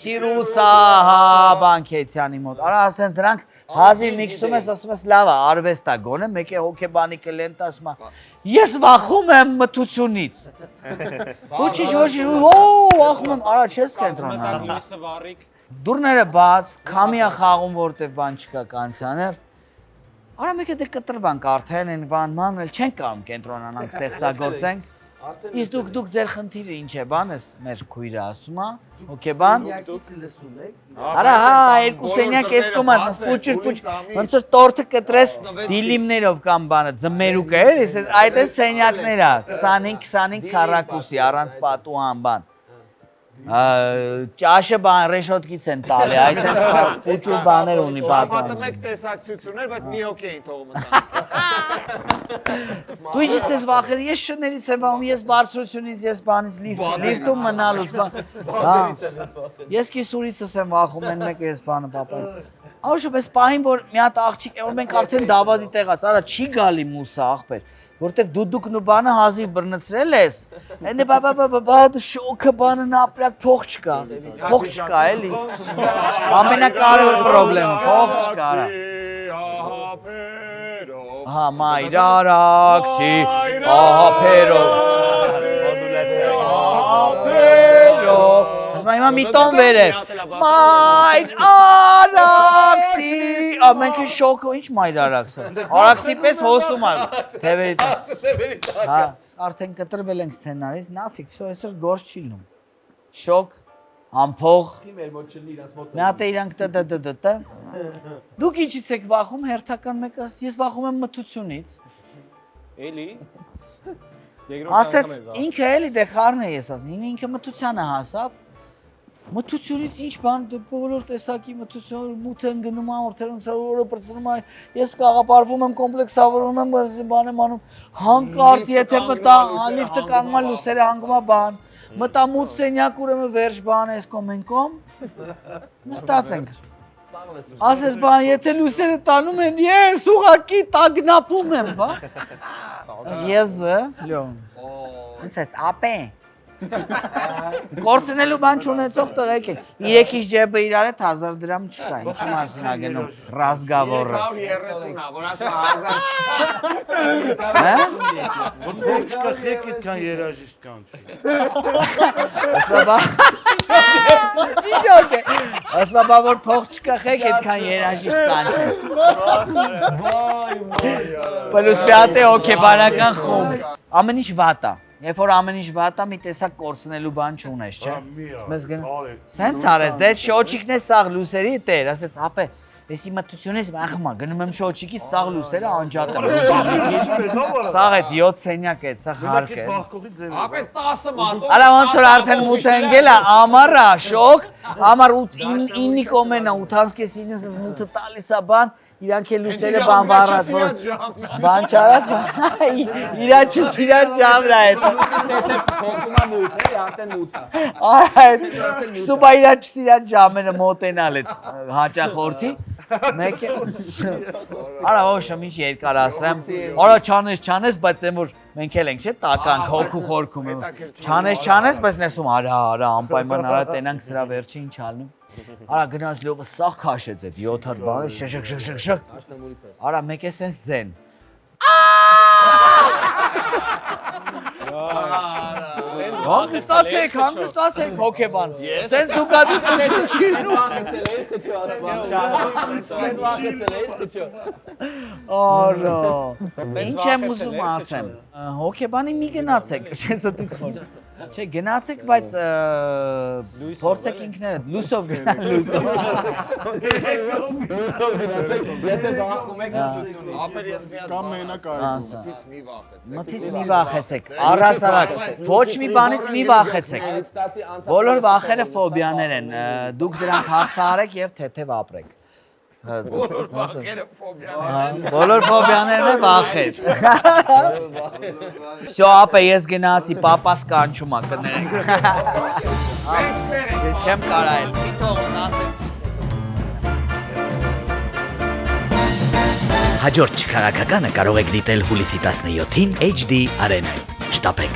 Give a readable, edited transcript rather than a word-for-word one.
սիրուցա, հա, բանկեցյանի մոտ։ Արա ասեն դրանք հազիվ միքսում ես, ասում ես լավ է, արվեստ է գոնե, մեկ է հոգեբանի կլենտ ասում է։ Ես վախում եմ մթությունից։ Ոչինչ, վախում եմ, արա չես կենտրոնանա։ Լույսը վառիկ։ Դուրները բաց, քամիա խաղում որտեվ բան չկա կանցաներ։ Արա մեկ է դե կտրվանք արդեն են բան ման էլ չենք կարող կենտրոնանանք ստեղծագործենք։ Իսկ դուք ձեր խնդիրը ինչ է բանես մեր քույրը ասում է, հոկեբան։ Արա հա, երկու սենյակ ես կոմ ասես պուճուր, ոնց որ տորթը կտրես դիլիմներով կամ բանը ձմերուկը էլի, այդ են սենյակներ է, 25 քառակուսի առանց պատուհան բան։ Ճաշը բան ռեշոտկից են տալի, այդ են պուճուր բաներ ունի պատուհան։ Պատը մեկ տեսակցություններ, բայց մի հոգի էին թողում Դու ինչից ես վախել, ես շներից եմ վախում, ես բարձրությունից, ես բանից լիֆտում մնալուց բան։ Ես կիսուրիցս եմ վախում, են մեկ ես բանը պապա։ Աշոբ ես պահին, որ մի հատ աղջիկ է, որ մենք արդեն դավադի տեղած, արա չի գալի մուսը աղբեր։ որտեվ դուդուկն ու բանը հազիվ բռնցրել ես, այնտե բա շոկը բանը ապրակ փող չկա էլի, ամենակարևոր պրոբլեմը, փող չկա, հա, մայրարաքսի, ահապերով, ասմա հիմա մի տոն վերև, մայրարաքսի, մենք է շոկը, ինչ մայրարաքսը, արաքսի պես հոսում ալ, թևերիտ, հա, արդեն կտրվել ենք սցենարից, նավիկ, այսօր գործ չի լնում, շոկ, ամփող, մի հատ է իրանք տը, դուք ինչից եք վախում, հերթական մեկը, ես վախում եմ մթությունից, ասեց, ինքը էլի դե խարն է ես ասում, ինքը մթությանը հասավ, մթությունից ինչ բան, բոլոր տեսակի մթություն, մութ են գնում, օրը պրծնում, ես կաղապարվում եմ, կոմպլեքսավորում եմ, բան եմ անում, հանկարծ եթե մտա, լիֆտը կանգնա լուսերը հանգումա բան, մտա մութ սենյակ ուրեմն վերջ բան ես կոմենկոմ, նստած ենք, ասես բան, եթե լուսերը տանում են, ես ուղակի տագնապում եմ, բա, եզը, լյոն, ինձ ես ապե, կորցնելու բան չունեցող տղեկ եք, 3-ից ջեբը իրար հետ 1000 դրամ չկա, ինչի մասին ագնում ռազգավորը։ 130-ա, որ ասում 1000 Որ չկա խեք այդքան երաժիշտ կան չի։ Ասմա բա որ փող չկա խեք այդքան երաժիշտ կան չէ։ Պլուս մի հատ է հոգեբանական խումբ։ Ամեն ինչ վատ է։ Երբ որ ամեն ինչ վատ է, մի տեսակ կորցնելու բան չունես, չէ։ Մեզ գն։ Սենց արես, դե շոչիկն է սաղ լուսերի տեր, ասեց, ապե, էսի մտությունից ախմա, գնում եմ շոչիկից սաղ լուսերը անջատը։ Սաղ այդ 7 սենյակ է, սաղ հարկ է։ Ապե 10 մատով։ Արա ոնց որ արդեն մութ ընկել է, ամառա, շոկ, ամառ 9-ի կոմենա, 8:30-ից մութը տալիս է բան, իրանք է լուսերը բան վառած, բան չարած, իրաչուսիրած ժամն է այդ։ Փոխումա մութ է, արդեն մութ է։ Այդ սկսում է իրաչուսիրած ժամերը մոտենալ այդ հաճախորդի, մեկ է, արա ոշմ ինչ երկար ասնեմ, արա չանես, բայց եմ որ մենք էլ ենք չէ, տականք, հոգու խորքում եմ, չանես, բայց ներսում արա, անպայման արա տենանք սրա վերջը ինչ ալնում, արա գնաց լովը սաղ քաշեց այդ 7 հատ բանը, շշ, արա մեկ է սենց զեն, հանգստացեք, հոգեբան, սենց ուկադիստություն չի լինում, Արա, ինչ եմ ուզում ասեմ, հոգեբանի մի գնացեք, շեսոտից խոր, չէ գնացեք, բայց փորձեք ինքներդ, լուսով գնացեք, Եթե վախում եք մթությունից։ Ապեր ես մի հատ Կամ մենակ մթից մի վախեցեք, առհասարակ, ոչ մի բանից մի վախեցեք, բոլոր վախերը ֆոբիաներ են, դուք դրանք հաղթահարեք և թեթև ապրեք։ Բոլոր ֆոբիաներն է վախեր։ Всё, ապե ես գնացի, պապաս կանչում ա կներենք։ Ես չեմ կարա էլ, չի թողն ասեմ։ Հաջորդ չքաղաքականը կարող եք դիտել հուլիսի 17-ին HD Arena-ին։ Շտապեք։